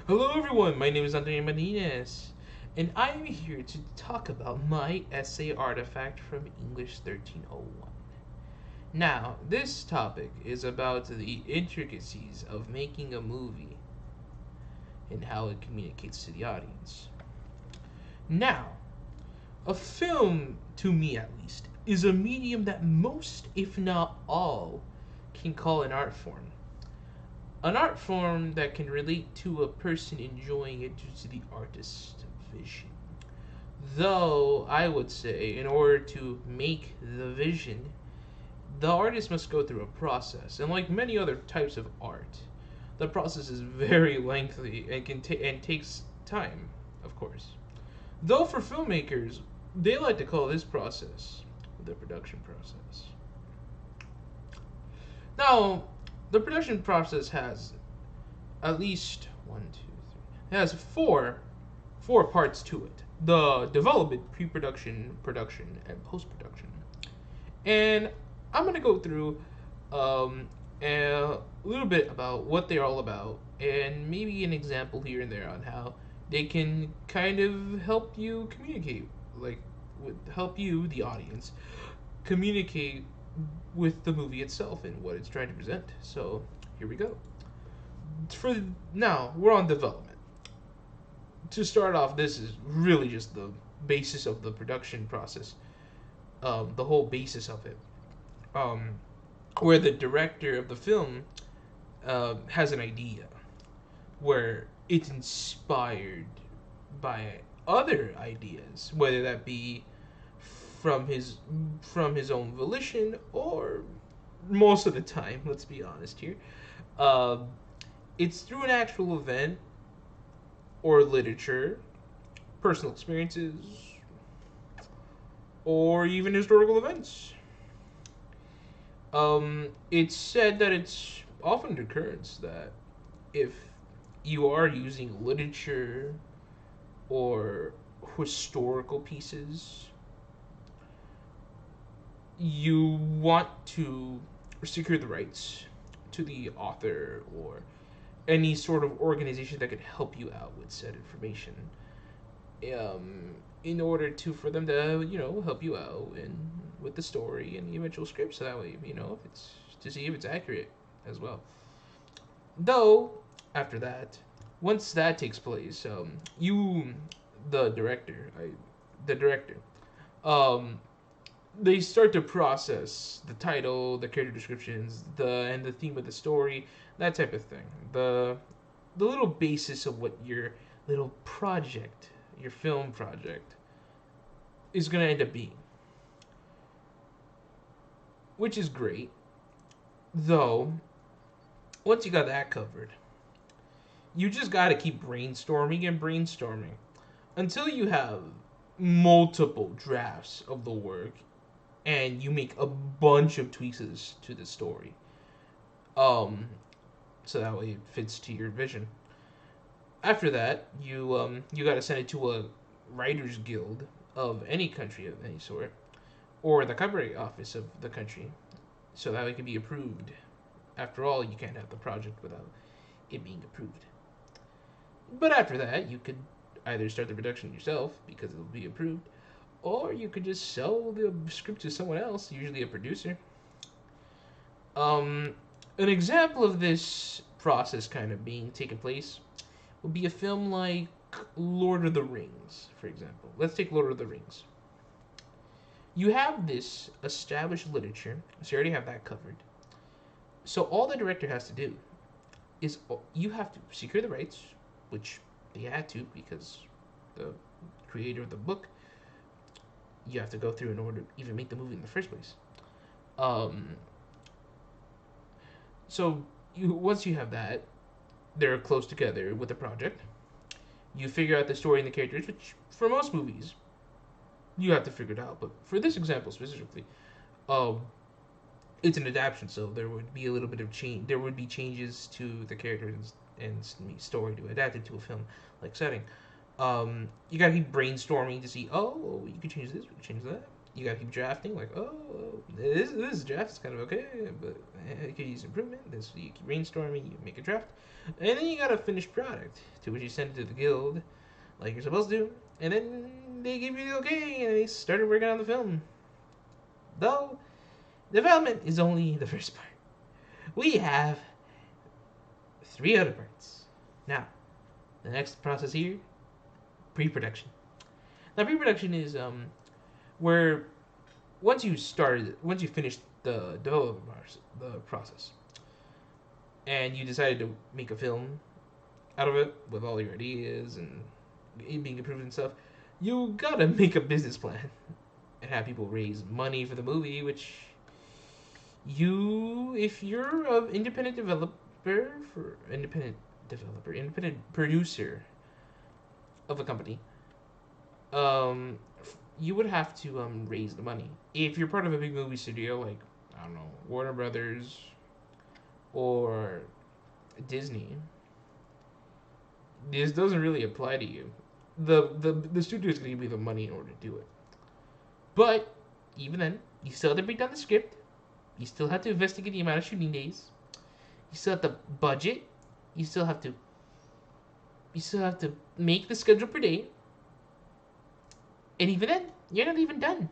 Hello, everyone. My name is Antonio Martinez, and I am here to talk about my essay artifact from English 1301. Now, this topic is about the intricacies of making a movie and how it communicates to the audience. Now, a film, to me at least, is a medium that most, if not all, can call an art form. An art form that can relate to a person enjoying it due to the artist's vision. Though, I would say, in order to make the vision, the artist must go through a process. And like many other types of art, the process is very lengthy and and takes time, of course. Though for filmmakers, they like to call this process the production process. Now, the production process has at least one, two, three. It has four parts to it: the development, pre-production, production, and post-production. And I'm gonna go through a little bit about what they're all about, and maybe an example here and there on how they can kind of help you communicate, like help you, the audience, communicate with the movie itself and what it's trying to present. So here we go. For now, we're on development. To start off, this is really just the basis of the production process, the whole basis of it, um, where the director of the film has an idea, where it's inspired by other ideas, whether that be from his from his own volition or most of the time, let's be honest here, um, it's through an actual event or literature, personal experiences, or even historical events. It's said that it's often the occurrence that if you are using literature or historical pieces, you want to secure the rights to the author or any sort of organization that could help you out with said information, in order to for them to help you out and with the story and the eventual script, so that way if it's to see if it's accurate as well. Though after that, once that takes place, you the director, the director, um, they start to process the title, the character descriptions, the theme of the story, that type of thing. The little basis of what your little project, your film project, is gonna end up being, which is great. Though, once you got that covered, you just gotta keep brainstorming and brainstorming until you have multiple drafts of the work and you make a bunch of tweaks to the story. Um, so that way it fits to your vision. After that, you got to send it to a writers guild of any country of any sort, or the copyright office of the country, so that it can be approved. After all, you can't have the project without it being approved. But after that, you could either start the production yourself because it'll be approved, or you could just sell the script to someone else, usually a producer. Um, an example of this process kind of being taken place would be a film like Lord of the Rings, for example. Let's take Lord of the Rings. You have this established literature, so you already have that covered. So all the director has to do is you have to secure the rights, which they had to because the creator of the book, you have to go through in order to even make the movie in the first place. Um, so once you have that, they're close together with the project. You figure out the story and the characters, which for most movies you have to figure it out. But for this example specifically, um, it's an adaptation, so there would be a little bit of change. There would be changes to the characters and story to adapt it to a film like setting. You gotta keep brainstorming to see, oh, you could change this, we could change that. You gotta keep drafting. Like, oh, this draft is kind of okay, but it could use improvement. This you keep brainstorming. You make a draft, and then you got a finished product to which you send it to the guild, like you're supposed to, and then they give you the okay, and they started working on the film. Though development is only the first part. We have three other parts. Now, the next process here, pre-production. Now, pre-production is where once you finish the development the process, and you decided to make a film out of it with all your ideas and it being approved and stuff, you gotta make a business plan and have people raise money for the movie, which if you're an independent producer of a company, um, you would have to raise the money. If you're part of a big movie studio like, I don't know, Warner Brothers or Disney, this doesn't really apply to you. The studio is going to give you the money in order to do it. But even then, you still have to break down the script. You still have to investigate the amount of shooting days. You still have to budget. You still have to make the schedule per day. And even then, you're not even done.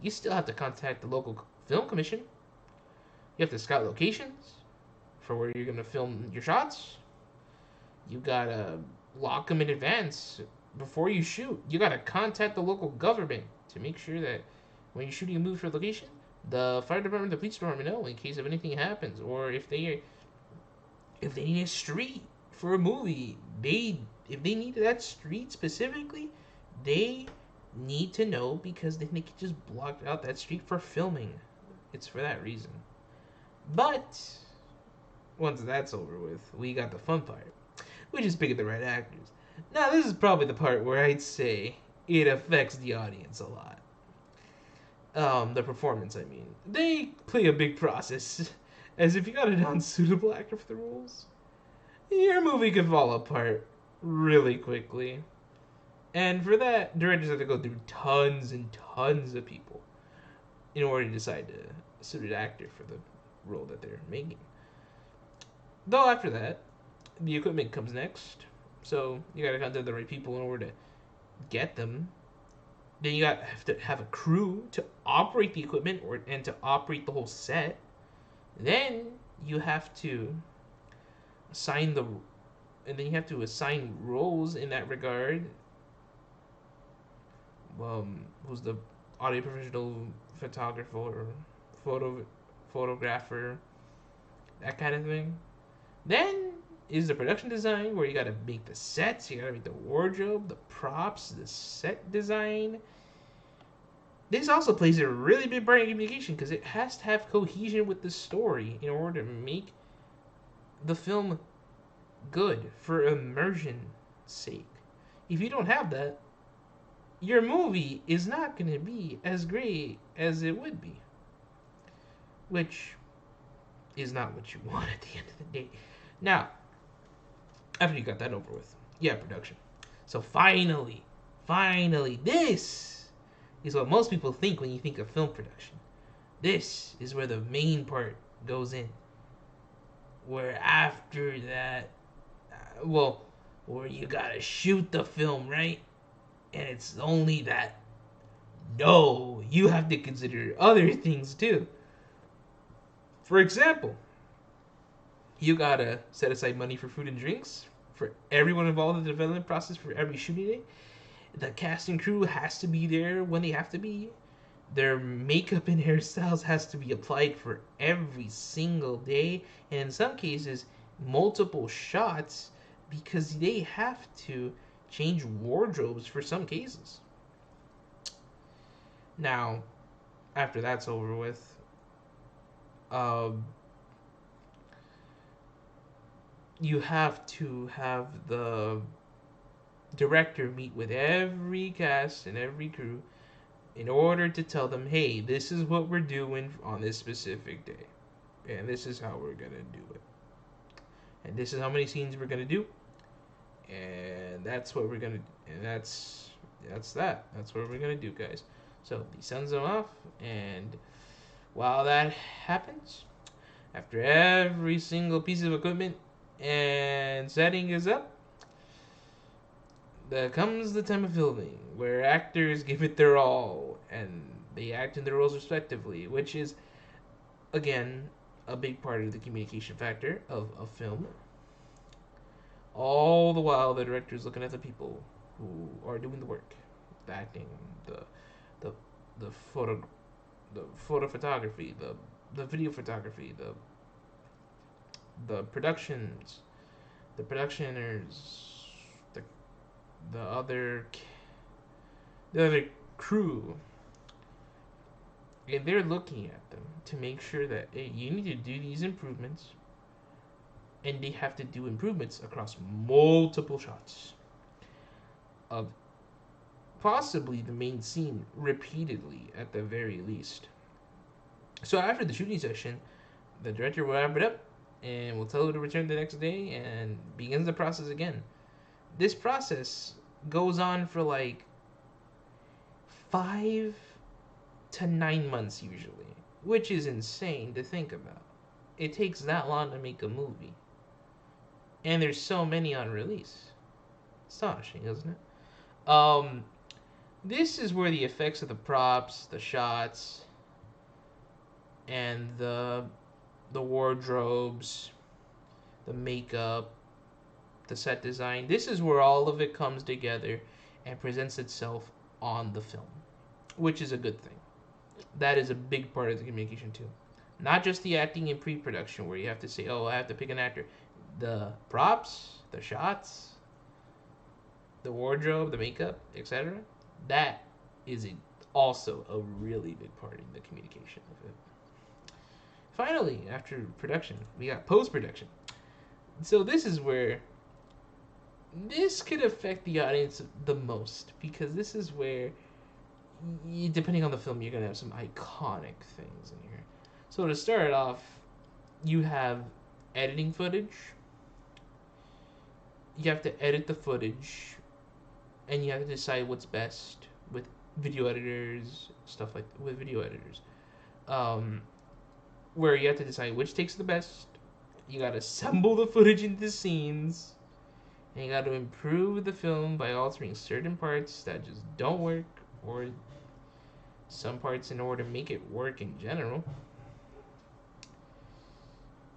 You still have to contact the local film commission. You have to scout locations for where you're going to film your shots. You got to lock them in advance before you shoot. You got to contact the local government to make sure that when you're shooting a movie for a location, the fire department, the police department know in case of anything happens, or if they need a street for a movie, if they need that street specifically, they need to know because then they can just block out that street for filming. It's for that reason. But once that's over with, we got the fun part, which is picking the right actors. Now this is probably the part where I'd say it affects the audience a lot. The performance, I mean. They play a big process, as if you got an unsuitable actor for the roles, your movie could fall apart really quickly. And for that, directors have to go through tons and tons of people in order to decide to suit an actor for the role that they're making. Though after that, the equipment comes next. So you gotta contact the right people in order to get them. Then you have to have a crew to operate the equipment and to operate the whole set. Then you have to assign roles in that regard. Who's the audio professional, photographer, or photographer, that kind of thing. Then is the production design, where you gotta make the sets, you gotta make the wardrobe, the props, the set design. This also plays a really big part in communication because it has to have cohesion with the story in order to make the film good for immersion's sake. If you don't have that, your movie is not going to be as great as it would be, which is not what you want at the end of the day. Now, after you got that over with, production. So finally, this is what most people think when you think of film production. This is where the main part goes in. Where after that, where you gotta shoot the film, right? And it's only that. No, you have to consider other things too. For example, you gotta set aside money for food and drinks for everyone involved in the development process for every shooting day. The cast and crew has to be there when they have to be. Their makeup and hairstyles has to be applied for every single day, and in some cases, multiple shots because they have to change wardrobes for some cases. Now, after that's over with, you have to have the director meet with every cast and every crew in order to tell them, hey, this is what we're doing on this specific day, and this is how we're gonna do it, and this is how many scenes we're gonna do, and that's what we're gonna, and that's what we're gonna do, guys. So he sends them off, and while that happens, after every single piece of equipment and setting is up, there comes the time of filming, where actors give it their all, and they act in their roles respectively, which is, again, a big part of the communication factor of film. All the while, the director is looking at the people who are doing the work, the acting, the the the photo photography, the video photography, the productions, the productioners, the the other the other crew, and they're looking at them to make sure that, hey, you need to do these improvements, and they have to do improvements across multiple shots of possibly the main scene repeatedly at the very least. So after the shooting session, the director will wrap it up and will tell her to return the next day and begins the process again. This process goes on for like 5 to 9 months usually, which is insane to think about. It takes that long to make a movie, and there's so many on release. Astonishing, isn't it? This is where the effects of the props, the shots, and the wardrobes, the makeup, the set design. This is where all of it comes together and presents itself on the film, which is a good thing. That is a big part of the communication too. Not just the acting in pre-production where you have to say, "Oh, I have to pick an actor." The props, the shots, the wardrobe, the makeup, etc. That is also a really big part in the communication of it. Finally, after production, we got post-production. So this is where this could affect the audience the most, because this is where, depending on the film, you're gonna have some iconic things in here. So to start off, you have editing footage. You have to edit the footage, and you have to decide what's best with video editors, stuff like with video editors. Um, where you have to decide which takes the best. You gotta assemble the footage into scenes, and you gotta improve the film by altering certain parts that just don't work, or some parts in order to make it work in general.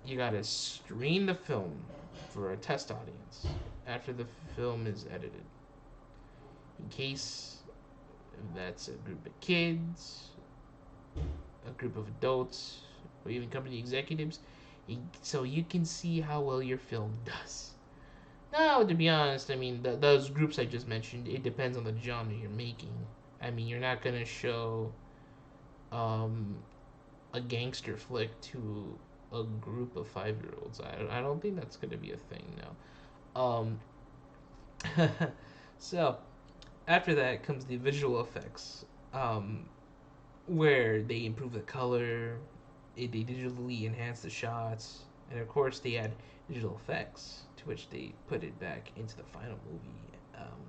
You gotta screen the film for a test audience after the film is edited. In case that's a group of kids, a group of adults, or even company executives, so you can see how well your film does. Now, to be honest, I mean, those groups I just mentioned, it depends on the genre you're making. I mean, you're not gonna show um, a gangster flick to a group of 5-year-olds. I don't think that's gonna be a thing now. So after that comes the visual effects, where they improve the color, they digitally enhance the shots, and of course they add digital effects, to which they put it back into the final movie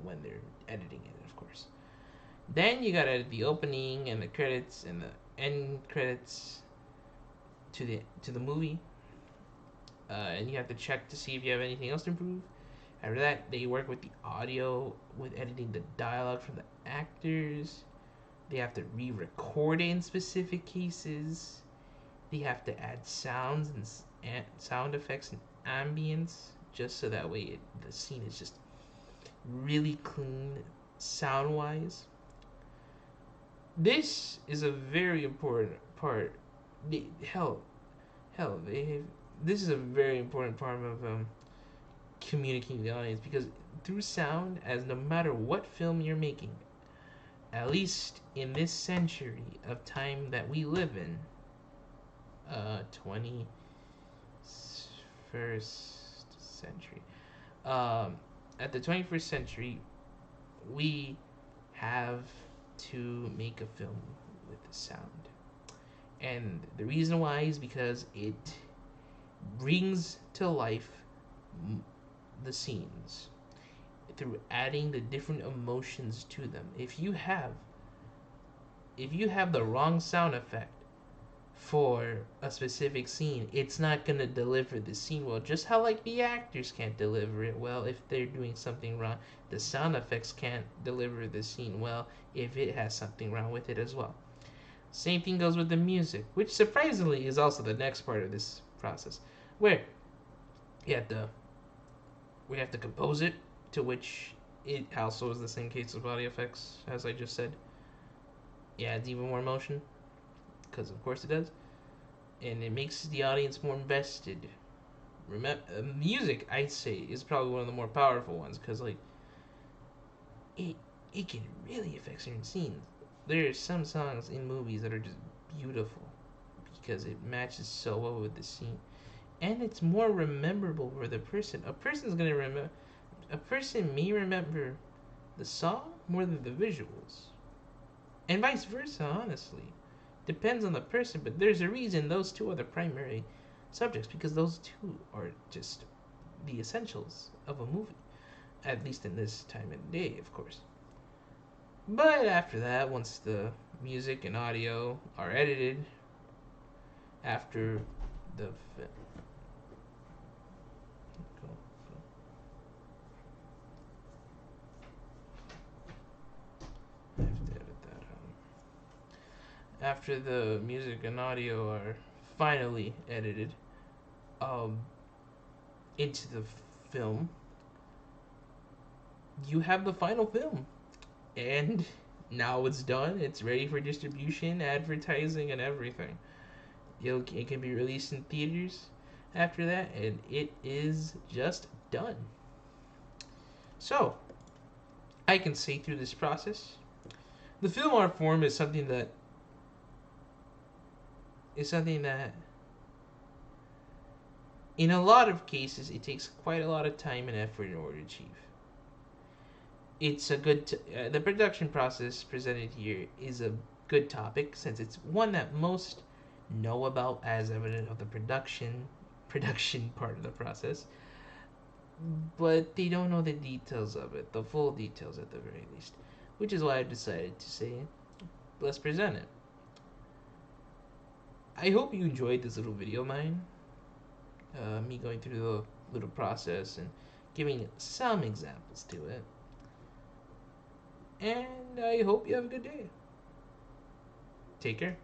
when they're editing it, of course. Then you gotta edit the opening and the credits and the end credits to the movie, and you have to check to see if you have anything else to improve. After that, they work with the audio, with editing the dialogue from the actors. They have to re-record it in specific cases. They have to add sounds and sound effects and ambience, just so that way the scene is just really clean sound wise. This is a very important part. Hell, hell, this is a very important part of communicating the audience, because through sound, as no matter what film you're making, at least in this century of time that we live in, 21st century, at the 21st century, we have to make a film with sound. And the reason why is because it brings to life the scenes through adding the different emotions to them. If you have if you have the wrong sound effect for a specific scene, it's not gonna deliver the scene well. Just how like the actors can't deliver it well if they're doing something wrong, the sound effects can't deliver the scene well if it has something wrong with it as well. Same thing goes with the music, which surprisingly is also the next part of this process, where you have to we have to compose it, to which it also is the same case with audio effects as I just said. It adds even more emotion, because of course it does, and it makes the audience more invested. Remember, music I'd say is probably one of the more powerful ones because like it it can really affect certain scenes. There are some songs in movies that are just beautiful because it matches so well with the scene, and it's more rememberable for the person. A person's gonna remember. A person may remember the song more than the visuals, and vice versa. Honestly, depends on the person, but there's a reason those two are the primary subjects because those two are just the essentials of a movie, at least in this time and day, of course. But after that, once the music and audio are edited, after the go, I have to edit that after the music and audio are finally edited um, into the film, you have the final film. And now it's done. It's ready for distribution, advertising, and everything. It can be released in theaters after that, and it is just done. So, I can say through this process, the film art form is something that in a lot of cases it takes quite a lot of time and effort in order to achieve. The production process presented here is a good topic since it's one that most know about as evident of the production part of the process, but they don't know the details of it, the full details at the very least, which is why I decided to say let's present it. I hope you enjoyed this little video of mine, me going through the little process and giving some examples to it, and I hope you have a good day. Take care.